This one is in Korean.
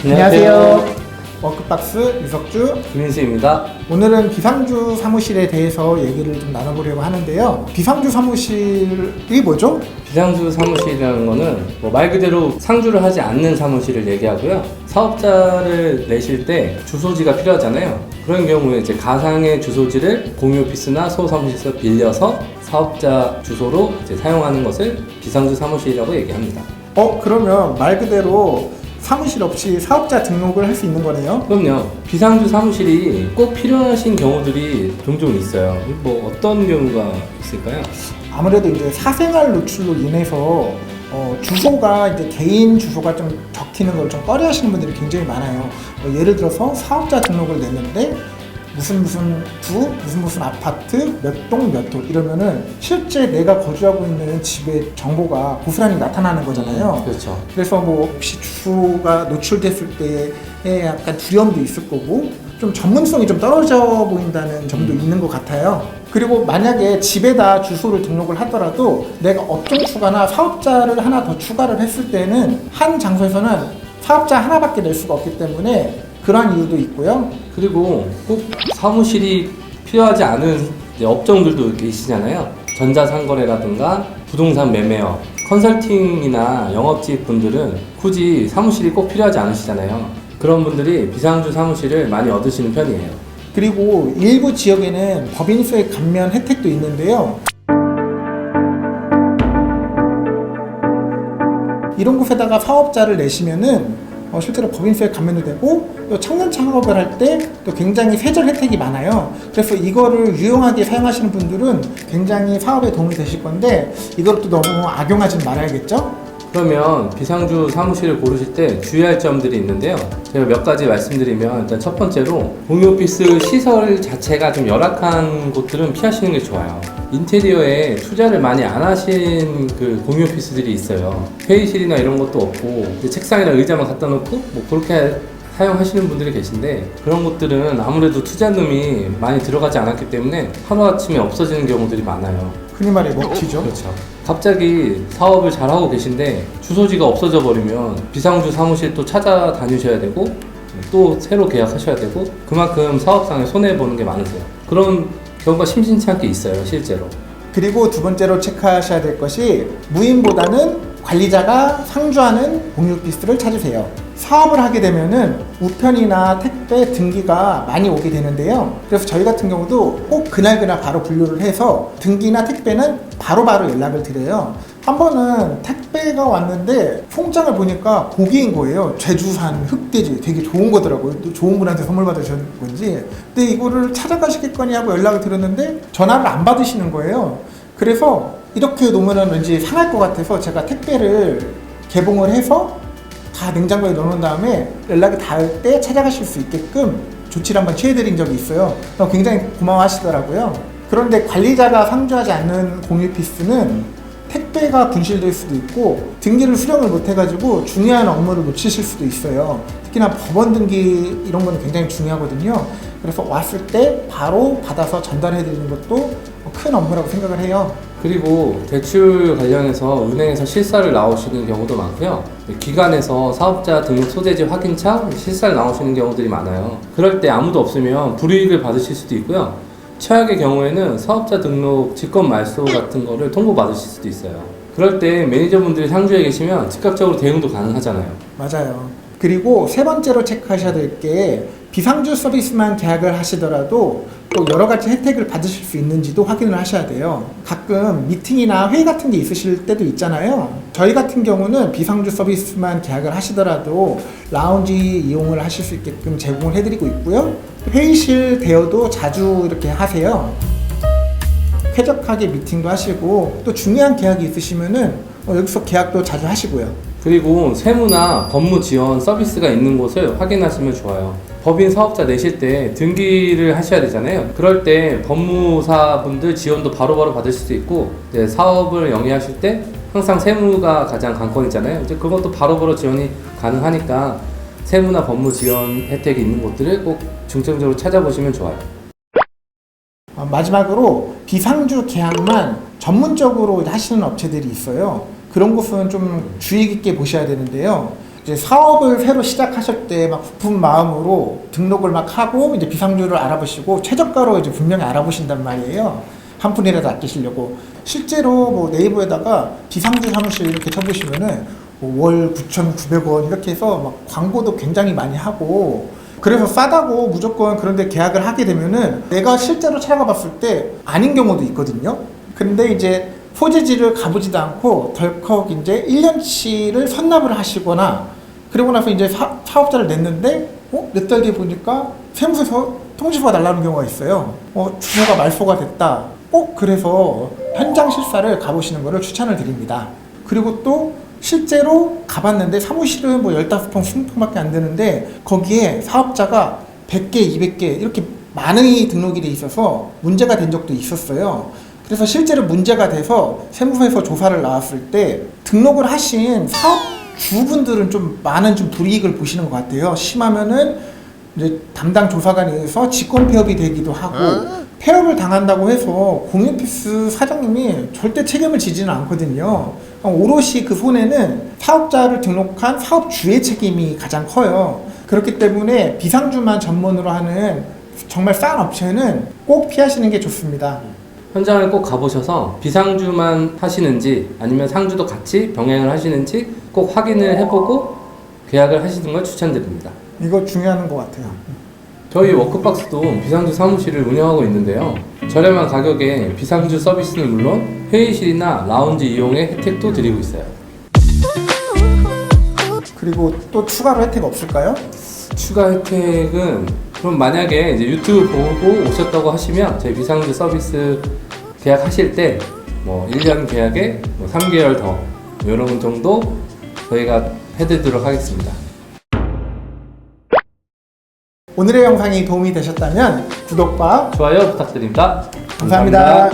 안녕하세요. 워크박스 유석주 김인수입니다. 오늘은 비상주 사무실에 대해서 얘기를 좀 나눠보려고 하는데요. 비상주 사무실이 뭐죠? 비상주 사무실이라는 거는 말 그대로 상주를 하지 않는 사무실을 얘기하고요. 사업자를 내실 때 주소지가 필요하잖아요. 그런 경우에 이제 가상의 주소지를 공유 오피스나 소사무실에서 빌려서 사업자 주소로 이제 사용하는 것을 비상주 사무실이라고 얘기합니다. 그러면 말 그대로 사무실 없이 사업자 등록을 할 수 있는 거네요? 그럼요. 비상주 사무실이 꼭 필요하신 경우들이 종종 있어요. 어떤 경우가 있을까요? 아무래도 이제 사생활 노출로 인해서 주소가 이제 개인 주소가 좀 적히는 걸 좀 꺼려 하시는 분들이 굉장히 많아요. 예를 들어서 사업자 등록을 냈는데 무슨 부, 무슨 아파트, 몇 동, 몇 호 이러면은 실제 내가 거주하고 있는 집의 정보가 고스란히 나타나는 거잖아요. 그렇죠. 그래서 혹시 주소가 노출됐을 때에 약간 두려움도 있을 거고 좀 전문성이 좀 떨어져 보인다는 점도 있는 것 같아요. 그리고 만약에 집에다 주소를 등록을 하더라도 내가 업종 추가나 사업자를 하나 더 추가를 했을 때는 한 장소에서는 사업자 하나밖에 낼 수가 없기 때문에 그러한 이유도 있고요. 그리고 꼭 사무실이 필요하지 않은 업종들도 계시잖아요. 전자상거래라든가 부동산 매매업, 컨설팅이나 영업직 분들은 굳이 사무실이 꼭 필요하지 않으시잖아요. 그런 분들이 비상주 사무실을 많이 얻으시는 편이에요. 그리고 일부 지역에는 법인수익 감면 혜택도 있는데요. 이런 곳에다가 사업자를 내시면은 실제로 법인세에 감면도 되고 또 청년 창업을 할 때 또 굉장히 세절 혜택이 많아요. 그래서 이거를 유용하게 사용하시는 분들은 굉장히 사업에 도움이 되실 건데 이걸 또 너무 악용하지 말아야겠죠? 그러면 비상주 사무실을 고르실 때 주의할 점들이 있는데요. 제가 몇 가지 말씀드리면 일단 첫 번째로 공유 오피스 시설 자체가 좀 열악한 곳들은 피하시는 게 좋아요. 인테리어에 투자를 많이 안 하신 그 공유 오피스들이 있어요. 회의실이나 이런 것도 없고 책상이나 의자만 갖다 놓고 그렇게 사용하시는 분들이 계신데 그런 곳들은 아무래도 투자금이 많이 들어가지 않았기 때문에 하루아침에 없어지는 경우들이 많아요. 흔히 말해 먹튀죠. 그렇죠. 갑자기 사업을 잘하고 계신데 주소지가 없어져 버리면 비상주 사무실 또 찾아다니셔야 되고 또 새로 계약하셔야 되고 그만큼 사업상에 손해보는 게 많으세요. 그런 경우가 심심치 않게 있어요, 실제로. 그리고 두 번째로 체크하셔야 될 것이 무인보다는 관리자가 상주하는 공유 오피스를 찾으세요. 사업을 하게 되면은 우편이나 택배 등기가 많이 오게 되는데요. 그래서 저희 같은 경우도 꼭 그날 바로 분류를 해서 등기나 택배는 바로바로 연락을 드려요. 한 번은 택배가 왔는데 송장을 보니까 고기인 거예요. 제주산 흑돼지 되게 좋은 거더라고요. 또 좋은 분한테 선물 받으셨는 건지. 근데 이거를 찾아가시겠거니 하고 연락을 드렸는데 전화를 안 받으시는 거예요. 그래서 이렇게 놓으면 왠지 상할 것 같아서 제가 택배를 개봉을 해서 다 냉장고에 넣어놓은 다음에 연락이 닿을 때 찾아가실 수 있게끔 조치를 한번 취해드린 적이 있어요. 굉장히 고마워하시더라고요. 그런데 관리자가 상주하지 않는 공유 오피스는 택배가 분실될 수도 있고 등기를 수령을 못해가지고 중요한 업무를 놓치실 수도 있어요. 특히나 법원 등기 이런 거는 굉장히 중요하거든요. 그래서 왔을 때 바로 받아서 전달해드리는 것도 큰 업무라고 생각을 해요. 그리고 대출 관련해서 은행에서 실사를 나오시는 경우도 많고요. 기관에서 사업자 등록 소재지 확인차 실사를 나오시는 경우들이 많아요. 그럴 때 아무도 없으면 불이익을 받으실 수도 있고요. 최악의 경우에는 사업자 등록 직권 말소 같은 거를 통보받으실 수도 있어요. 그럴 때 매니저분들이 상주에 계시면 즉각적으로 대응도 가능하잖아요. 맞아요. 그리고 세 번째로 체크하셔야 될 게 비상주 서비스만 계약을 하시더라도 또 여러 가지 혜택을 받으실 수 있는지도 확인을 하셔야 돼요. 가끔 미팅이나 회의 같은 게 있으실 때도 있잖아요. 저희 같은 경우는 비상주 서비스만 계약을 하시더라도 라운지 이용을 하실 수 있게끔 제공을 해드리고 있고요. 회의실 대여도 자주 이렇게 하세요. 쾌적하게 미팅도 하시고 또 중요한 계약이 있으시면은 여기서 계약도 자주 하시고요. 그리고 세무나 법무 지원 서비스가 있는 곳을 확인하시면 좋아요. 법인 사업자 내실 때 등기를 하셔야 되잖아요. 그럴 때 법무사분들 지원도 바로바로 받으실 수 있고 사업을 영위하실 때 항상 세무가 가장 관건이잖아요. 이제 그것도 바로바로 지원이 가능하니까 세무나 법무 지원 혜택이 있는 곳들을 꼭 중점적으로 찾아보시면 좋아요. 마지막으로 비상주 계약만 전문적으로 하시는 업체들이 있어요. 그런 곳은 좀 주의 깊게 보셔야 되는데요. 이제 사업을 새로 시작하실 때 막 부푼 마음으로 등록을 막 하고 이제 비상주를 알아보시고 최저가로 이제 분명히 알아보신단 말이에요. 한 푼이라도 아끼시려고. 실제로 뭐 네이버에다가 비상주 사무실 이렇게 쳐보시면은 뭐월 9,900원 이렇게 해서 막 광고도 굉장히 많이 하고, 그래서 싸다고 무조건 그런데 계약을 하게 되면은 내가 실제로 찾아가 봤을 때 아닌 경우도 있거든요. 근데 이제 포지지를 가보지도 않고 덜컥 이제 1년치를 선납을 하시거나, 그리고 나서 이제 사업자를 냈는데 몇 달 뒤에 보니까 세무서에서 통지서가 날라오는 경우가 있어요. 주소가 말소가 됐다. 꼭 그래서 현장 실사를 가보시는 것을 추천을 드립니다. 그리고 또 실제로 가봤는데 사무실은 뭐 15평, 20평밖에 안 되는데 거기에 사업자가 100개, 200개 이렇게 많이 등록이 돼 있어서 문제가 된 적도 있었어요. 그래서 실제로 문제가 돼서 세무서에서 조사를 나왔을 때 등록을 하신 사업주분들은 좀 많은 좀 불이익을 보시는 것 같아요. 심하면은 이제 담당 조사관에 의해서 직권 폐업이 되기도 하고, 폐업을 당한다고 해서 공유오피스 사장님이 절대 책임을 지지는 않거든요. 오롯이 그 손해는 사업자를 등록한 사업주의 책임이 가장 커요. 그렇기 때문에 비상주만 전문으로 하는 정말 싼 업체는 꼭 피하시는 게 좋습니다. 현장을 꼭 가보셔서 비상주만 하시는지 아니면 상주도 같이 병행을 하시는지 꼭 확인을 해보고 계약을 하시는 걸 추천드립니다. 이거 중요한 것 같아요. 저희 워크박스도 비상주 사무실을 운영하고 있는데요. 저렴한 가격에 비상주 서비스는 물론 회의실이나 라운지 이용의 혜택도 드리고 있어요. 그리고 또 추가로 혜택 없을까요? 추가 혜택은, 그럼 만약에 이제 유튜브 보고 오셨다고 하시면 저희 비상주 서비스 계약하실 때 뭐 1년 계약에 뭐 3개월 더 이런 정도 저희가 해드리도록 하겠습니다. 오늘의 영상이 도움이 되셨다면 구독과 좋아요 부탁드립니다. 감사합니다.